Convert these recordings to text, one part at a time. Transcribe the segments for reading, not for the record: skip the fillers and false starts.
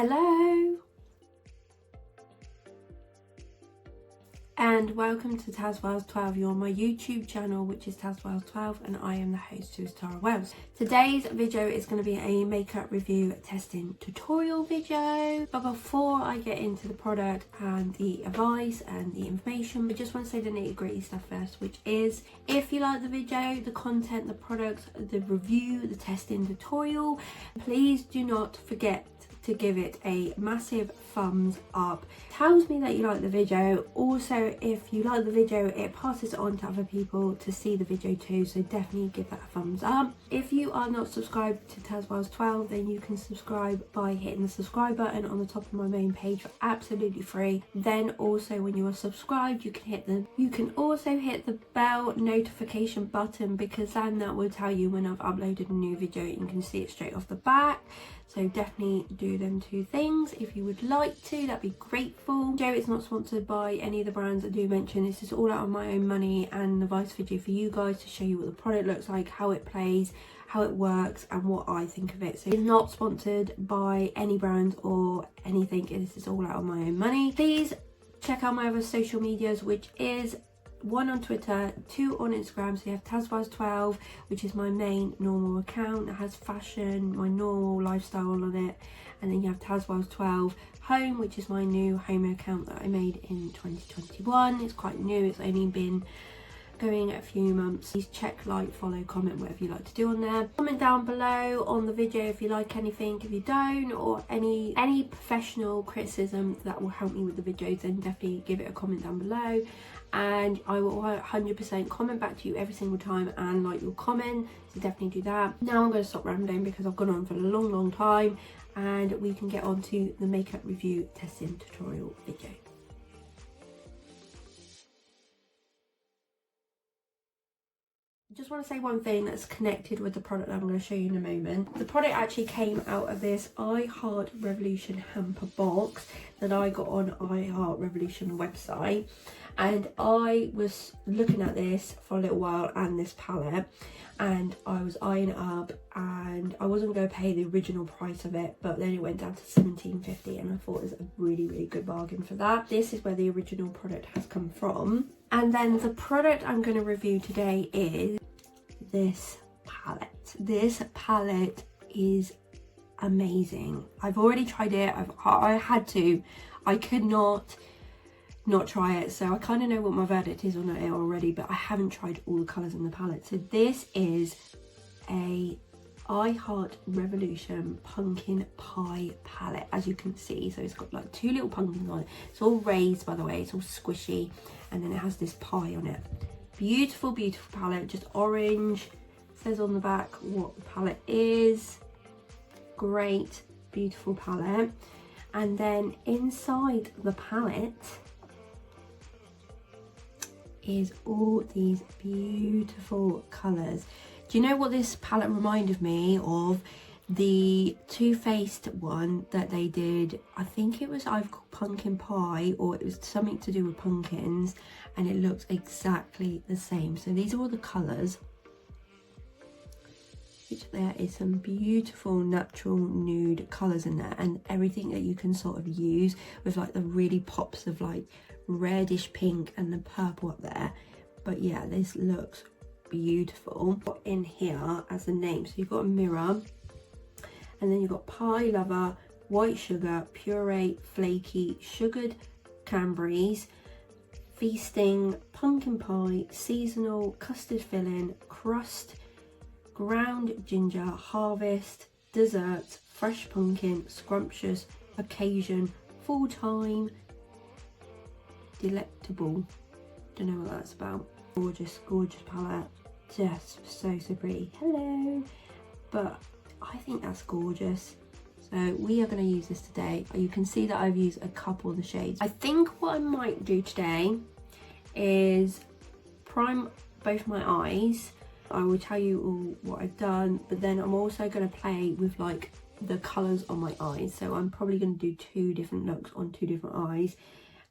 Hello and welcome to tazwells12. You're on my YouTube channel, which is tazwells12, and I am the host, Tara Wells. Today's video is going to be a makeup review testing tutorial video, but before I get into the product and the advice and the information, I just want to say the nitty-gritty stuff first, which is if you like the video, the content, the products, the review, the testing tutorial, please do not forget to give it a massive thumbs up. It tells me that you like the video. Also, if you like the video, it passes it on to other people to see the video too, so definitely give that a thumbs up. If you are not subscribed to tazwells12, then you can subscribe by hitting the subscribe button on the top of my main page for absolutely free. Then also when you are subscribed, you can also hit the bell notification button, because then that will tell you when I've uploaded a new video. You can see it straight off the bat. So definitely do them two things if you would like to, that'd be grateful. Joe, it's not sponsored by any of the brands I do mention. This is all out of my own money and advice video for you guys to show you what the product looks like, how it plays, how it works, and what I think of it. So it's not sponsored by any brand or anything. This is all out of my own money. Please check out my other social medias, which is 1 on Twitter, 2 on Instagram. So you have tazwells12, which is my main normal account. It has fashion, my normal lifestyle on it. And then you have tazwells12 home, which is my new home account that I made in 2021. It's quite new, it's only been going a few months. Please check, like, follow, comment, whatever you like to do on there. Comment down below on the video if you like anything. If you don't, or any professional criticism that will help me with the videos, then definitely give it a comment down below, and I will 100% comment back to you every single time and like your comment, so definitely do that. Now I'm going to stop rambling because I've gone on for a long time, and we can get on to the makeup review testing tutorial video. Just want to say one thing that's connected with the product I'm going to show you in a moment. The product actually came out of this IHEARTREVOLUTION hamper box that I got on IHEARTREVOLUTION website, and I was looking at this for a little while and this palette, and I was eyeing it up, and I wasn't going to pay the original price of it, but then it went down to $17.50, and I thought it was a really good bargain for that. This is where the original product has come from. And then the product I'm going to review today is this palette. This palette is amazing. I've already tried it. I had to. I could not try it, so I kind of know what my verdict is on it already, but I haven't tried all the colours in the palette. So this is a IHEARTREVOLUTIon pumpkin pie palette, as you can see. So it's got like 2 little pumpkins on it. It's all raised, by the way, it's all squishy, and then it has this pie on it. Beautiful palette, just orange. It says on the back what the palette is. Great, beautiful palette. And then inside the palette is all these beautiful colours. Do you know what this palette reminded me of? The Too Faced one that they did, I think it was either called Pumpkin Pie, or it was something to do with pumpkins, and it looks exactly the same. So these are all the colours, which there is some beautiful natural nude colours in there, and everything that you can sort of use with like the really pops of like reddish pink and the purple up there. But yeah, this looks beautiful. In here as the name, so you've got a mirror, and then you've got Pie Lover, White Sugar, Puree, Flaky, Sugared Cranberries, Feasting, Pumpkin Pie, Seasonal, Custard Filling, Crust, Ground Ginger, Harvest, Dessert, Fresh Pumpkin, Scrumptious, Occasion, Full Time, Delectable. Don't know what that's about. Gorgeous palette, just so pretty. Hello. But I think that's gorgeous, so we are going to use this today. You can see that I've used a couple of the shades. I think what I might do today is prime both my eyes. I will tell you all what I've done, but then I'm also going to play with like the colours on my eyes. So I'm probably going to do 2 different looks on 2 different eyes,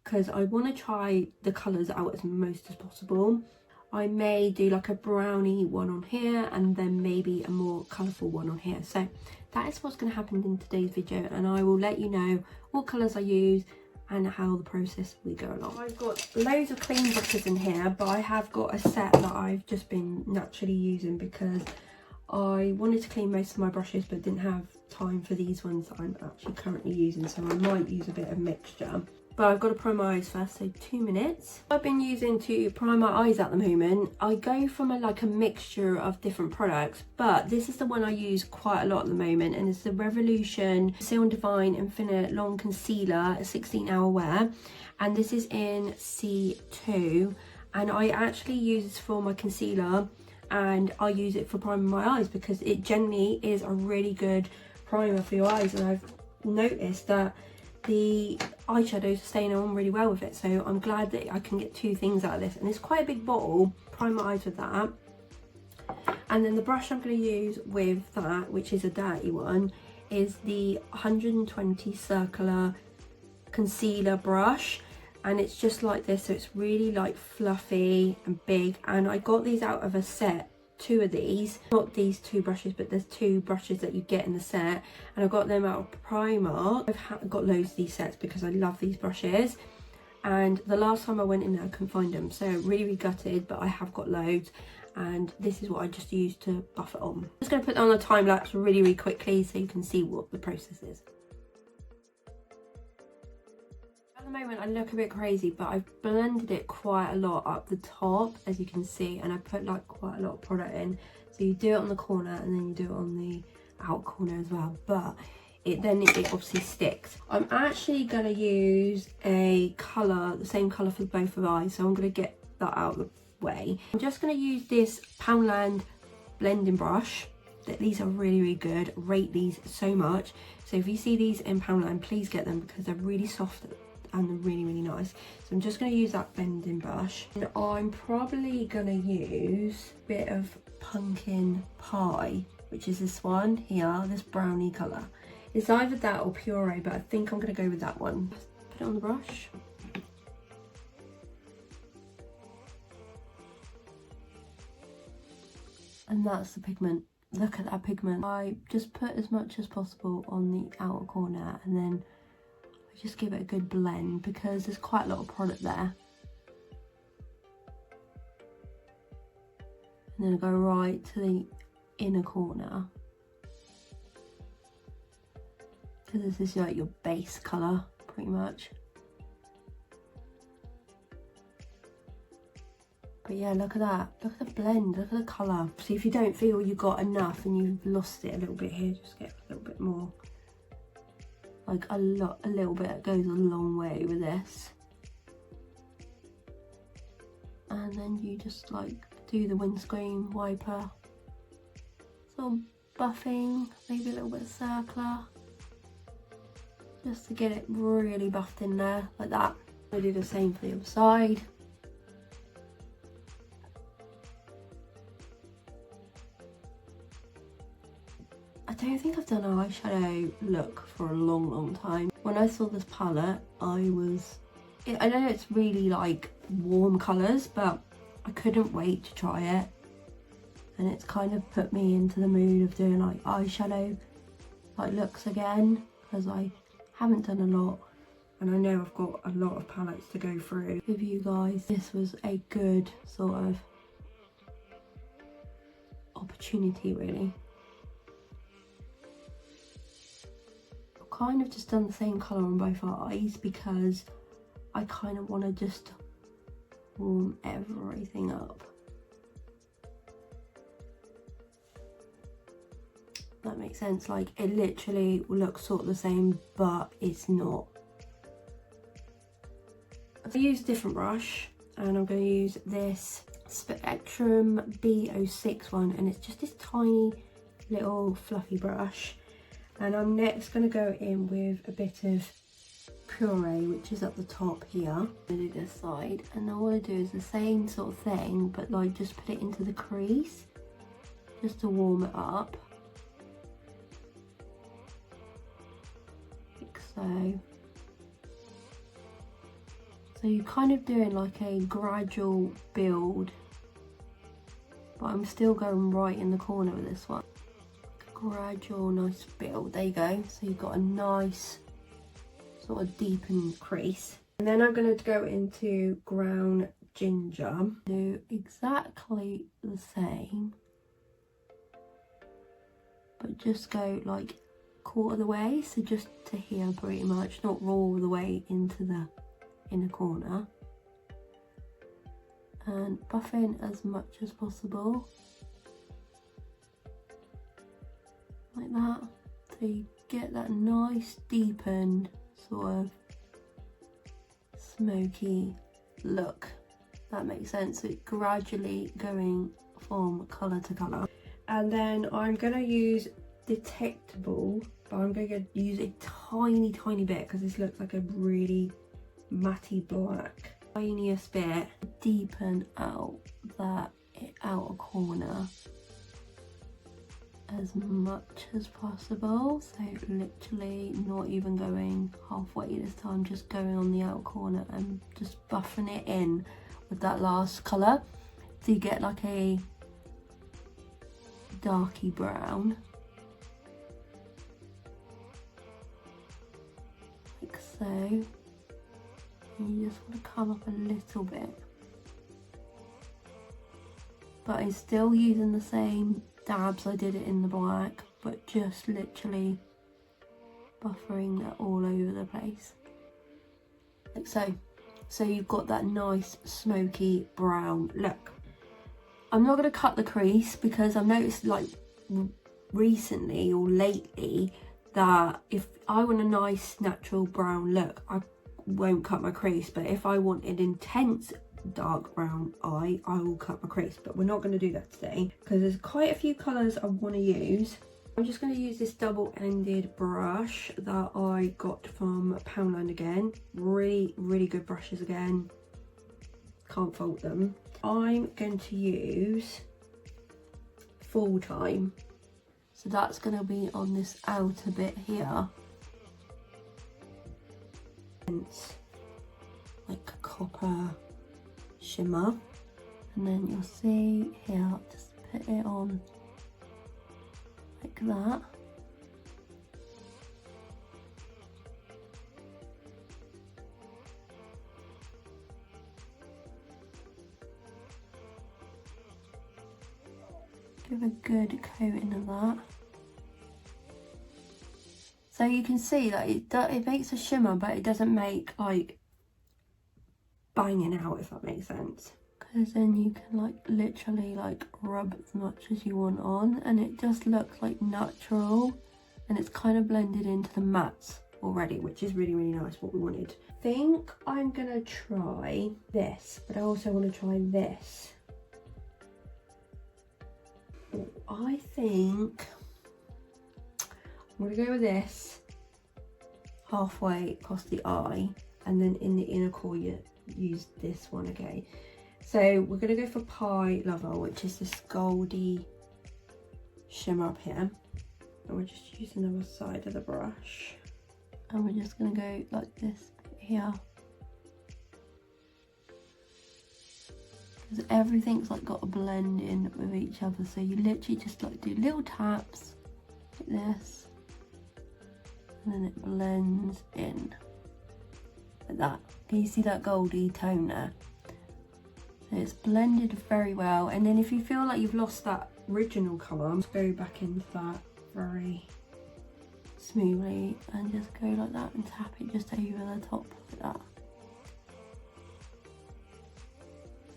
because I want to try the colours out as most as possible. I may do like a brownie one on here and then maybe a more colourful one on here. So that is what's going to happen in today's video, and I will let you know what colours I use and how the process we go along. I've got loads of clean brushes in here, but I have got a set that I've just been naturally using because I wanted to clean most of my brushes but didn't have time for these ones that I'm actually currently using, so I might use a bit of mixture. But I've got to prime my eyes first, so 2 minutes. I've been using to prime my eyes at the moment. I go from like a mixture of different products, but this is the one I use quite a lot at the moment, and it's the Revolution Seal Divine Infinite Long Concealer, a 16-hour wear, and this is in C2, and I actually use this for my concealer, and I use it for priming my eyes because it generally is a really good primer for your eyes, and I've noticed that the eyeshadows are staying on really well with it, so I'm glad that I can get 2 things out of this. And it's quite a big bottle. Prime my eyes with that, and then the brush I'm going to use with that, which is a dirty one, is the 120 circular concealer brush, and it's just like this, so it's really like fluffy and big. And I got these out of a set, 2 of these, not these 2 brushes, but there's 2 brushes that you get in the set, and I got them out of Primark. I've got loads of these sets because I love these brushes, and the last time I went in there I couldn't find them, so really gutted, but I have got loads, and this is what I just used to buff it on. I'm just going to put that on a time lapse really quickly so you can see what the process is. At the moment I look a bit crazy, but I've blended it quite a lot up the top, as you can see, and I put like quite a lot of product in. So you do it on the corner and then you do it on the out corner as well, but it obviously sticks. I'm actually going to use a colour, the same colour for both of eyes, so I'm going to get that out of the way. I'm just going to use this Poundland blending brush. These are really good, rate these so much. So if you see these in Poundland, please get them because they're really soft and they're really nice. So I'm just going to use that blending brush, and I'm probably going to use a bit of Pumpkin Pie, which is this one here, this brownie colour. It's either that or Puree, but I think I'm going to go with that one. Put it on the brush. And that's the pigment. Look at that pigment. I just put as much as possible on the outer corner, and then just give it a good blend because there's quite a lot of product there. And then I go right to the inner corner because this is like your base colour pretty much. But yeah, look at that, look at the blend, look at the colour. So if you don't feel you got enough and you've lost it a little bit here, just get a little bit more. Like a little bit goes a long way with this. And then you just like do the windscreen wiper, some buffing, maybe a little bit of circular, just to get it really buffed in there, like that. I do the same for the other side. I don't think I've done an eyeshadow look for a long time. When I saw this palette, I know it's really like warm colours, but I couldn't wait to try it. And it's kind of put me into the mood of doing like eyeshadow like looks again, because I haven't done a lot. And I know I've got a lot of palettes to go through with you guys. This was a good sort of opportunity really. Kind of just done the same colour on both eyes because I kind of want to just warm everything up. That makes sense, like it literally looks sort of the same but it's not. I use a different brush and I'm going to use this Spectrum B06 one, and it's just this tiny little fluffy brush. And I'm next going to go in with a bit of Puree, which is at the top here. I'm going to do this side, and all I do is the same sort of thing, but like just put it into the crease, just to warm it up. Like so. So you're kind of doing like a gradual build, but I'm still going right in the corner with this one. gradual nice build. There you go. So you've got a nice sort of deepened crease. And then I'm going to go into ground ginger. Do exactly the same, but just go like quarter of the way, so just to here pretty much, not all the way into the inner corner, and buff in as much as possible like that, so you get that nice deepened sort of smoky look. That makes sense. So it's gradually going from colour to colour. And then I'm going to use detectable, but I'm going to use a tiny bit because this looks like a really matty black. Tiniest bit, deepen out that outer corner as much as possible. So literally not even going halfway this time, just going on the outer corner and just buffing it in with that last colour, so you get like a darky brown, like so. And you just want to come up a little bit, but I'm still using the same dabs I did it in the black, but just literally buffering that all over the place, like so. So you've got that nice smoky brown look. I'm not going to cut the crease because I've noticed like recently or lately that if I want a nice natural brown look, I won't cut my crease. But if I want an intense dark brown eye, I will cut my crease. But we're not going to do that today because there's quite a few colours I want to use. I'm just going to use this double-ended brush that I got from Poundland again. Really good brushes again. Can't fault them. I'm going to use Full Time. So that's going to be on this outer bit here. It's like copper shimmer. And then you'll see here, just put it on like that. Give a good coating of that. So you can see that it makes a shimmer, but it doesn't make like banging out, if that makes sense. Because then you can like literally like rub as much as you want on, and it just looks like natural, and it's kind of blended into the mattes already, which is really nice, what we wanted. I think I'm gonna try this, but I also want to try this. I think I'm gonna go with this halfway across the eye, and then in the inner corner use this one again. So we're going to go for Pie Lover, which is this goldy shimmer up here. And we're just using the other side of the brush. And we're just going to go like this bit here. Because everything's like got a blend in with each other. So you literally just like do little taps like this. And then it blends in like that. Can you see that goldy tone there? So it's blended very well, and then if you feel like you've lost that original colour, just go back into that very smoothly and just go like that and tap it just over the top like that.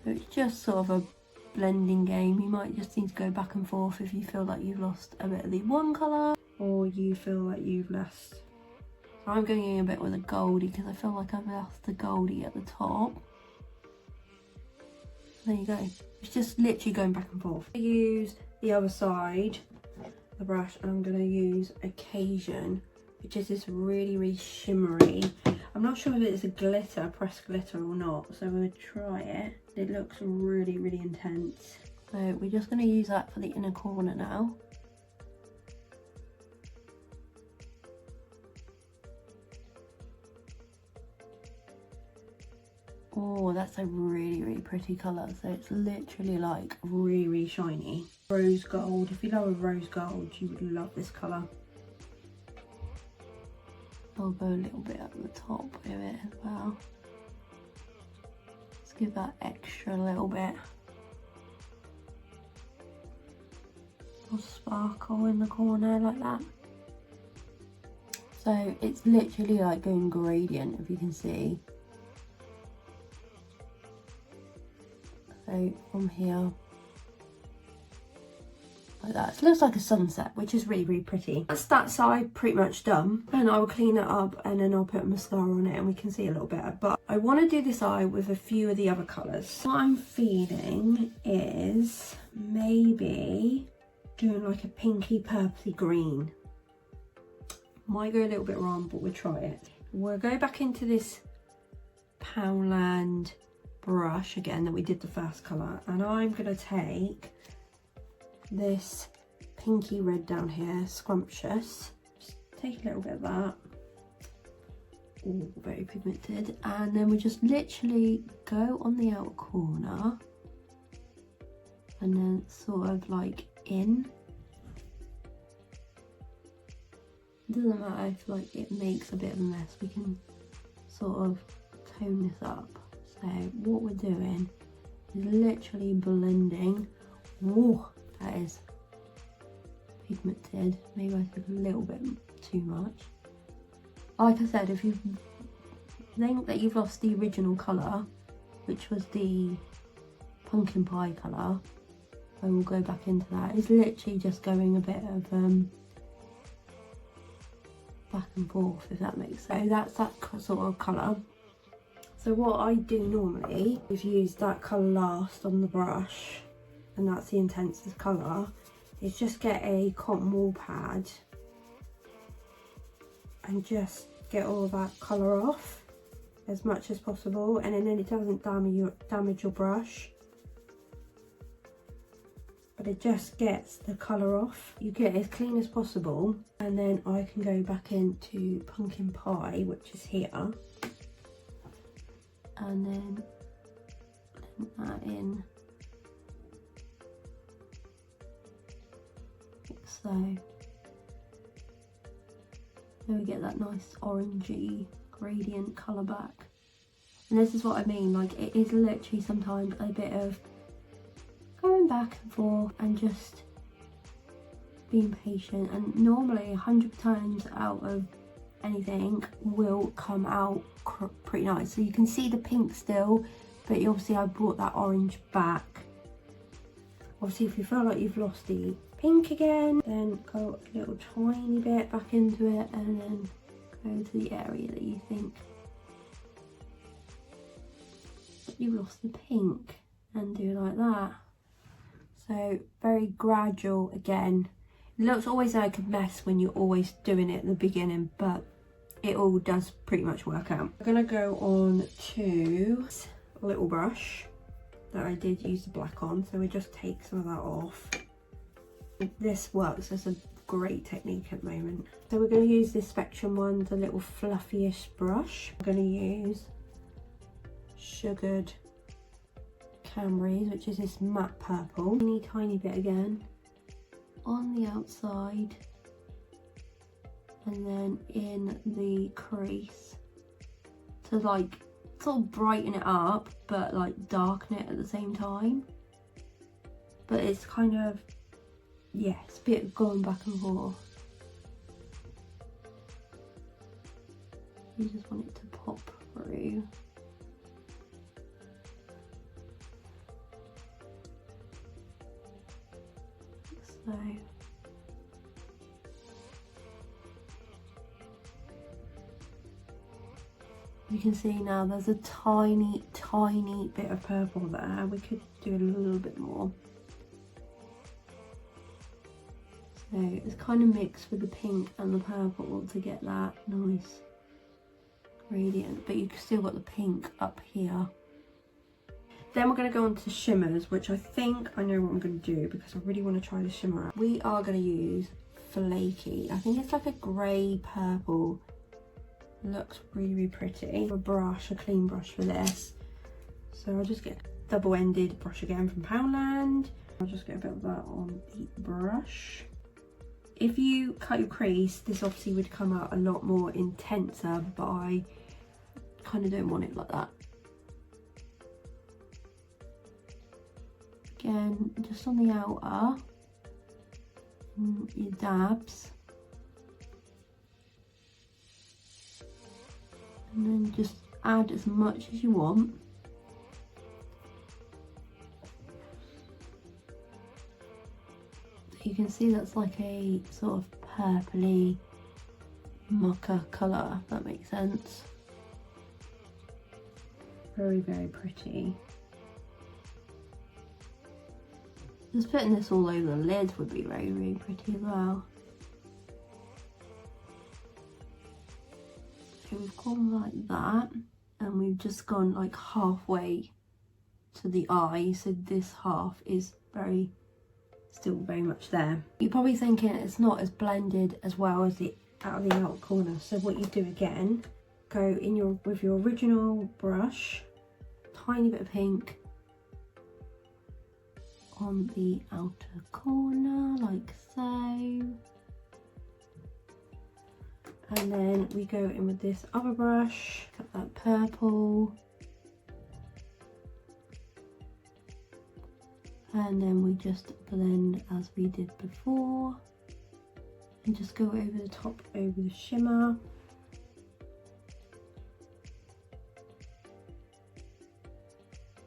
So it's just sort of a blending game. You might just need to go back and forth if you feel like you've lost a bit of the one colour, or you feel like you've lost. So I'm going in a bit with a goldie because I feel like I've lost the goldie at the top. There you go. It's just literally going back and forth. I use the other side of the brush, and I'm going to use Occasion, which is this really shimmery. I'm not sure if it's a glitter, pressed glitter or not, so I'm going to try it. It looks really intense. So we're just going to use that for the inner corner now. Oh, that's a really, really pretty colour. So it's literally like really, really shiny. Rose gold. If you love rose gold, you would love this colour. I'll go a little bit at the top with it as well. Let's give that extra little bit. A sparkle in the corner like that. So it's literally like going gradient, if you can see. So from here, like that. It looks like a sunset, which is really, really pretty. That's that side pretty much done. And I will clean it up and then I'll put mascara on it and we can see a little better. But I want to do this eye with a few of the other colours. What I'm feeling is maybe doing like a pinky purpley green. Might go a little bit wrong, but we'll try it. We'll go back into this Poundland brush again that we did the first colour, and I'm going to take this pinky red down here, Scrumptious. Just take a little bit of that. Ooh, very pigmented. And then we just literally go on the outer corner and then sort of like in. It doesn't matter if like it makes a bit of a mess, we can sort of tone this up. So what we're doing is literally blending. Whoa, that is pigmented. Maybe I took a little bit too much. Like I said, if you think that you've lost the original colour, which was the pumpkin pie colour, I will go back into that. It's literally just going a bit of back and forth, if that makes sense. So that's that sort of colour. So what I do normally is use that colour last on the brush, and that's the intensest colour, is just get a cotton wool pad and just get all of that colour off as much as possible, and then it doesn't damage your brush, but it just gets the colour off. You get it as clean as possible, and then I can go back into pumpkin pie, which is here, and then blend that in. So then we get that nice orangey gradient colour back. And this is what I mean, like it is literally sometimes a bit of going back and forth and just being patient, and normally 100 times out of anything will come out pretty nice. So you can see the pink still, but obviously I brought that orange back. Obviously if you feel like you've lost the pink again, then go a little tiny bit back into it, and then go to the area that you think you've lost the pink and do like that. So very gradual again. It looks always like a mess when you're always doing it at the beginning, but it all does pretty much work out. I'm gonna go on to a little brush that I did use the black on, so we just take some of that off. This works as a great technique at the moment. So we're going to use this Spectrum one, the little fluffyish brush. I'm going to use Sugared Camrys, which is this matte purple. Tiny bit again on the outside, and then in the crease to like sort of brighten it up, but like darken it at the same time. But it's kind of, yeah, it's a bit going back and forth. You just want it to pop through. So you can see now there's a tiny bit of purple there. We could do a little bit more. So it's kind of mixed with the pink and the purple to get that nice gradient, but you've still got the pink up here. Then we're going to go on to shimmers, which I think I know what I'm going to do because I really want to try the shimmer out. We are going to use Flaky. I think it's like a grey purple. Looks really, really pretty. A brush, a clean brush for this. So I'll just get double-ended brush again from Poundland. I'll just get a bit of that on the brush. If you cut your crease, this obviously would come out a lot more intenser, but I kind of don't want it like that. Again, just on the outer, your dabs. And then just add as much as you want. You can see that's like a sort of purpley mocha colour, if that makes sense. Very, very pretty. Just putting this all over the lid would be very, very pretty as well. So we've gone like that, and we've just gone like halfway to the eye, so this half is still very much there. You're probably thinking it's not as blended as well as the out of the outer corner. So what you do again, go in with your original brush, tiny bit of pink on the outer corner like so, and then we go in with this other brush, got that purple. And then we just blend as we did before, and just go over the top, over the shimmer.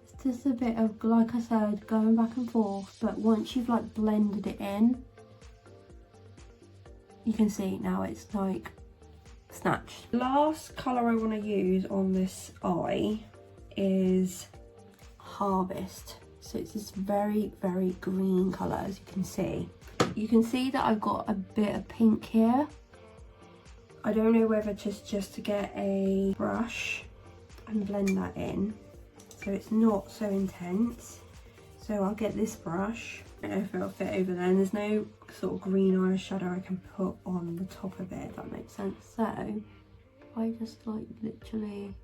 It's just a bit of, like I said, going back and forth, but once you've like blended it in, you can see now it's like snatched. Last colour I want to use on this eye is Harvest. So it's this very, very green colour, as you can see. You can see that I've got a bit of pink here. I don't know whether just to get a brush and blend that in, so it's not so intense. So I'll get this brush. I don't know if it'll fit over there, and there's no sort of green eyeshadow I can put on the top of it, if that makes sense. So I just like literally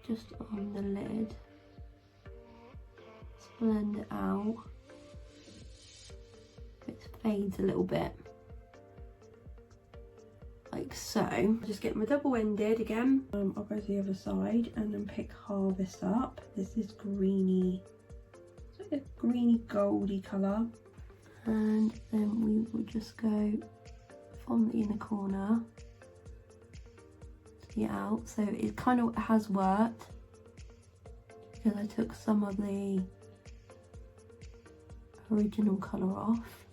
just on the lid, blend it out. It fades a little bit like so. Just get my double-ended again. I'll go to the other side and then pick Harvest up. This is greeny, it's like a greeny goldy colour, and then we will just go from the inner corner to the out. So it kind of has worked because I took some of the original colour off.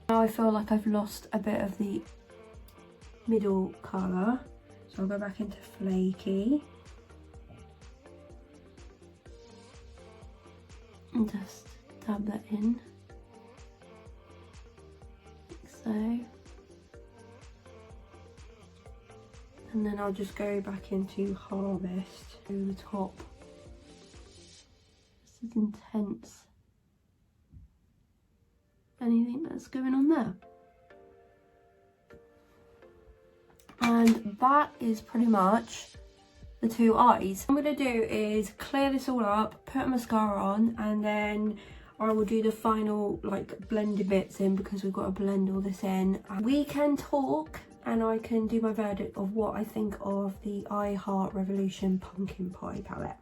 Now I feel like I've lost a bit of the middle colour, so I'll go back into Flaky and just dab that in like so. And then I'll just go back into Harvest over the top. This is intense. Anything that's going on there. And that is pretty much the two eyes. What I'm going to do is clear this all up, put mascara on, and then I will do the final like blended bits in, because we've got to blend all this in. We can talk, and I can do my verdict of what I think of the IHEARTREVOLUTION Pumpkin Pie palette.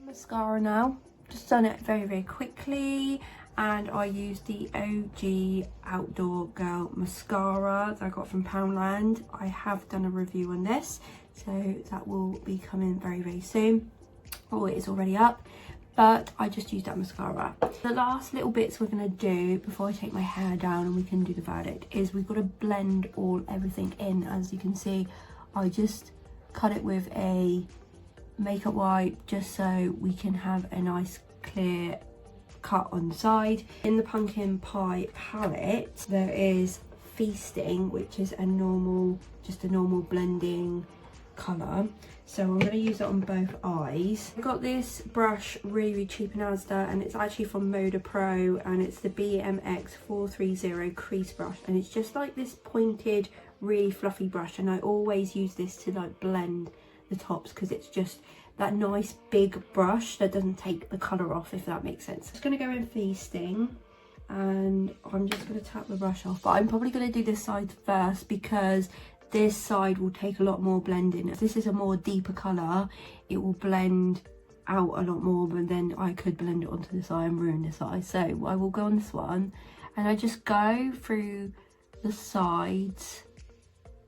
Mascara now. Just done it very, very quickly, and I used the OG Outdoor Girl mascara that I got from Poundland. I have done a review on this, so that will be coming very, very soon. Oh, it is already up, but I just used that mascara. The last little bits we're going to do before I take my hair down and we can do the verdict is we've got to blend everything in. As you can see, I just cut it with a makeup wipe just so we can have a nice clear cut on the side. In the Pumpkin Pie palette there is Feasting, which is just a normal blending colour. So I'm going to use it on both eyes. I got this brush really cheap in Asda, and it's actually from Moda Pro, and it's the BMX 430 crease brush, and it's just like this pointed, really fluffy brush, and I always use this to like blend the tops because it's just that nice big brush that doesn't take the colour off, if that makes sense. I'm just going to go in feasting, and I'm just going to tap the brush off, but I'm probably going to do this side first because this side will take a lot more blending. If this is a more deeper colour, it will blend out a lot more, but then I could blend it onto this eye and ruin this eye. So I will go on this one, and I just go through the sides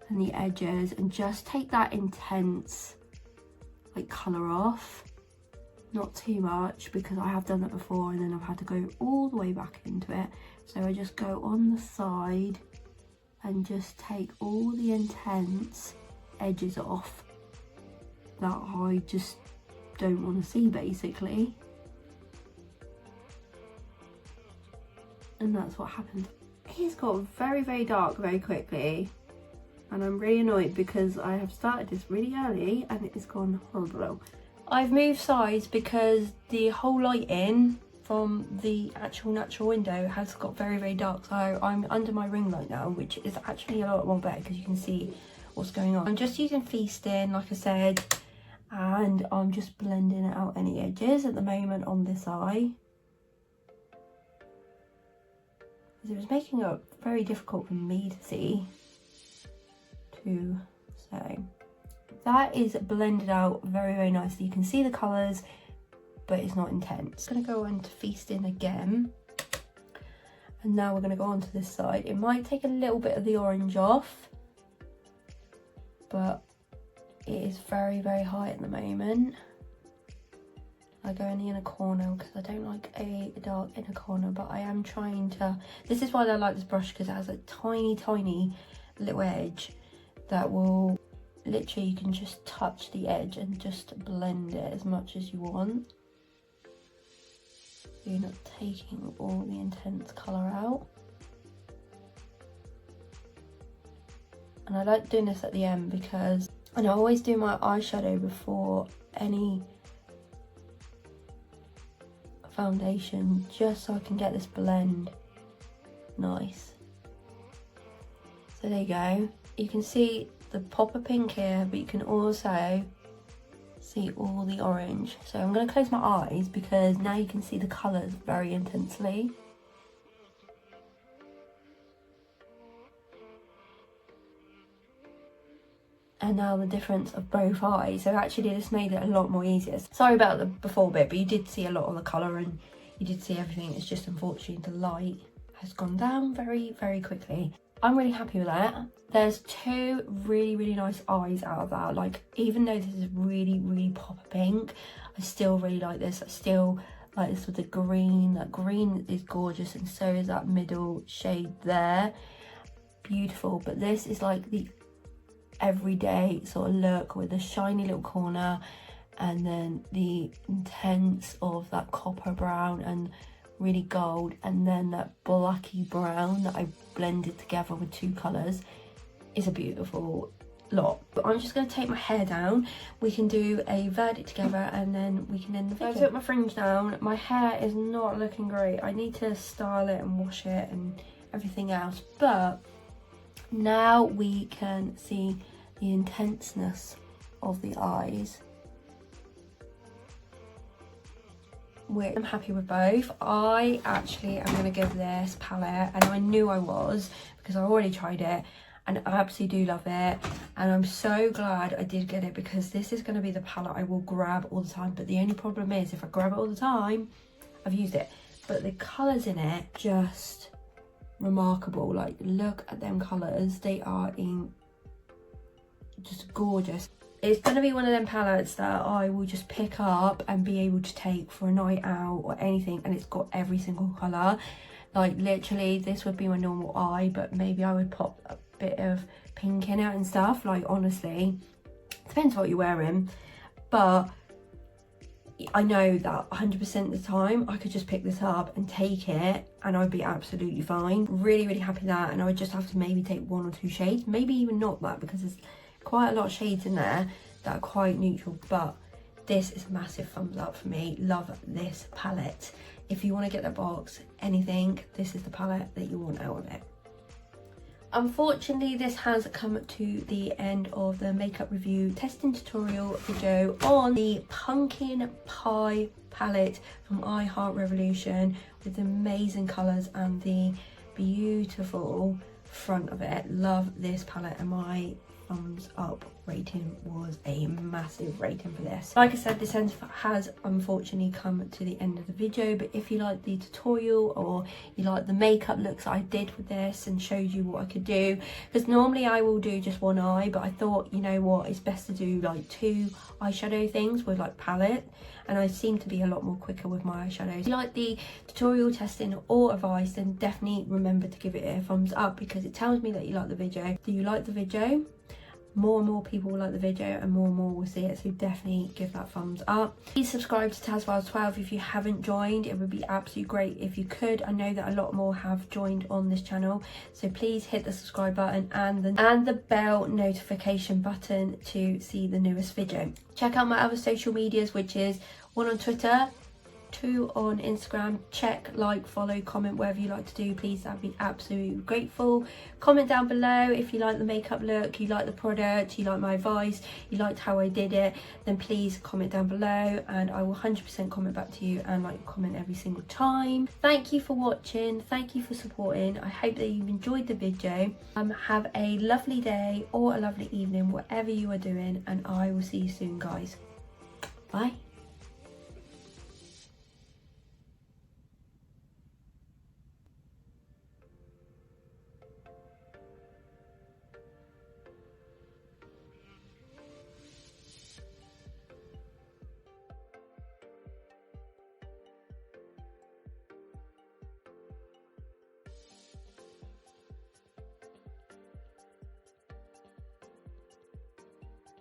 and the edges and just take that intense like colour off. Not too much, because I have done that before and then I've had to go all the way back into it. So I just go on the side and just take all the intense edges off that I just don't want to see, basically. And that's what happened. He's got very, very dark very quickly, and I'm really annoyed because I have started this really early and it has gone horrible. I've moved sides because the whole lighting from the actual natural window has got very, very dark, so I'm under my ring light now, which is actually a lot more better because you can see what's going on. I'm just using feasting, like I said, and I'm just blending out any edges at the moment on this eye, because it was making it very difficult for me to see too. So that is blended out very, very nicely. You can see the colours, but it's not intense. I'm gonna go on to feasting again, and now we're gonna go on to this side. It might take a little bit of the orange off, but it is very, very high at the moment. I go in the inner corner because I don't like a dark inner corner, but I am trying to. This is why I like this brush, because it has a tiny, tiny little edge that will literally, you can just touch the edge and just blend it as much as you want. You're not taking all the intense colour out. And I like doing this at the end because, and I always do my eyeshadow before any foundation, just so I can get this blend nice. So there you go. You can see the pop of pink here, but you can also see all the orange. So I'm going to close my eyes because now you can see the colours very intensely. And now the difference of both eyes. So actually this made it a lot more easier. Sorry about the before bit, but you did see a lot of the colour and you did see everything. It's just unfortunately the light has gone down very, very quickly. I'm really happy with that. There's two really, really nice eyes out of that. Like, even though this is really, really pop pink, I still really like this. I still like this with the green. That green is gorgeous, and so is that middle shade there. Beautiful. But this is like the everyday sort of look with a shiny little corner, and then the intense of that copper brown and really gold, and then that blacky brown that I blended together with two colours. Is a beautiful lot. But I'm just going to take my hair down. We can do a verdict together and then we can end the video. I took my fringe down. My hair is not looking great. I need to style it and wash it and everything else, but now we can see the intenseness of the eyes. I'm happy with both. I actually am going to give this palette, and I knew I was because I already tried it and I absolutely do love it, and I'm so glad I did get it because this is going to be the palette I will grab all the time. But the only problem is, if I grab it all the time, I've used it, but the colours in it just remarkable. Like, look at them colours, they are in just gorgeous. It's going to be one of them palettes that I will just pick up and be able to take for a night out or anything, and it's got every single colour. Like, literally, this would be my normal eye, but maybe I would pop a bit of pink in it and stuff. Like, honestly, depends what you're wearing, but I know that 100% of the time I could just pick this up and take it and I'd be absolutely fine. Really, really happy with that, and I would just have to maybe take one or two shades, maybe even not that, because it's quite a lot of shades in there that are quite neutral, but this is a massive thumbs up for me. Love this palette. If you want to get the box, anything, this is the palette that you want out of it. Unfortunately, this has come to the end of the makeup review testing tutorial video on the Pumpkin Pie palette from iHeartRevolution, with the amazing colours and the beautiful front of it. Love this palette, and my thumbs up rating was a massive rating for this. Like I said, this has unfortunately come to the end of the video, but if you like the tutorial or you like the makeup looks I did with this and showed you what I could do, because normally I will do just one eye, but I thought, you know what, it's best to do like 2 eyeshadow things with like palette, and I seem to be a lot more quicker with my eyeshadows. If you like the tutorial testing or advice, then definitely remember to give it a thumbs up, because it tells me that you like the video. Do you like the video? More and more people will like the video, and more will see it, so definitely give that thumbs up. Please subscribe to tazwells12 if you haven't joined. It would be absolutely great if you could. I know that a lot more have joined on this channel, so please hit the subscribe button and the bell notification button to see the newest video. Check out my other social medias, which is 1 on Twitter, 2 on Instagram. Check, like, follow, comment, whatever you like to do, please. I'd be absolutely grateful. Comment down below if you like the makeup look, you like the product, you like my advice, you liked how I did it, then please comment down below and I will 100% comment back to you and like comment every single time. Thank you for watching, thank you for supporting. I hope that you've enjoyed the video. Have a lovely day or a lovely evening, whatever you are doing, and I will see you soon, guys. Bye.